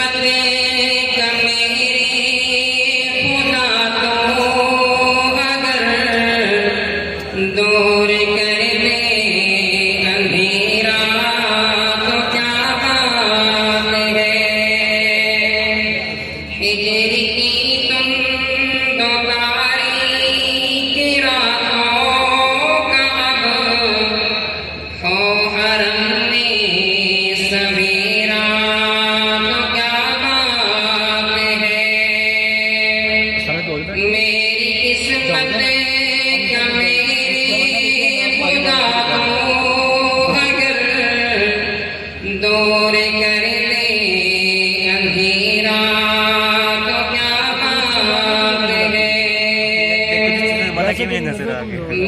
किस्मत का मेरी खुदा तो अगर दूर कर दे अंधेरा तो क्या बात है। हिजर की तुम दो तारीख रातों का अब हो हरम में सवेरा तो क्या बात है। मेरी किस्मत क्या मेरे खुदा को अगर दूर कर दे अंधेरा तो क्या बात है।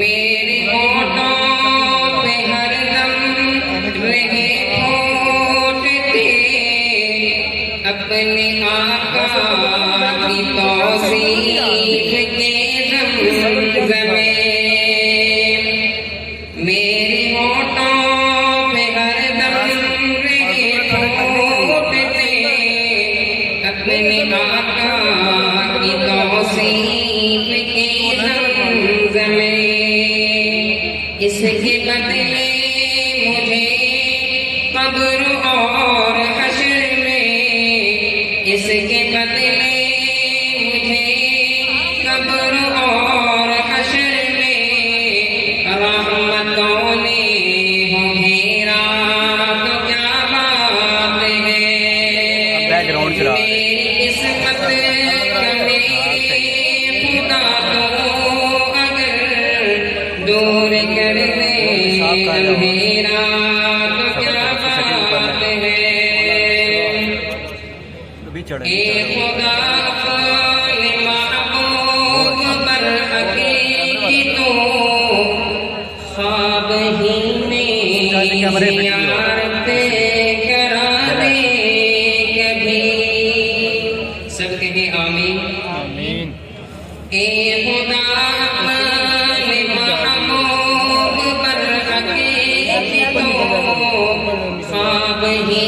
मेरे होठों पे हरदम रहे होठते अपने आका की तौसीफ के ज़मज़मे। मेरे होठों पे हरदम रहे होठते अपने आका की तौसीफ के ज़मज़मे। इसके बदले मुझे कब्र और हश्र में, इसके बदले मुझे कब्र और हश्र में रहमतों ने हो घेरा तो क्या बात है। मेरी किस्मत का मेरे खुदा तो अगर दूर कर दे अंधेरा तो क्या बात है। ए खुदा अपने महबूब पर हकीकतो ख्वाब ही में ज़ियारत करा दे कभी। सब कहे आमीन। ए खुदा अपने महबूब पर हकीकतो ख्वाब ही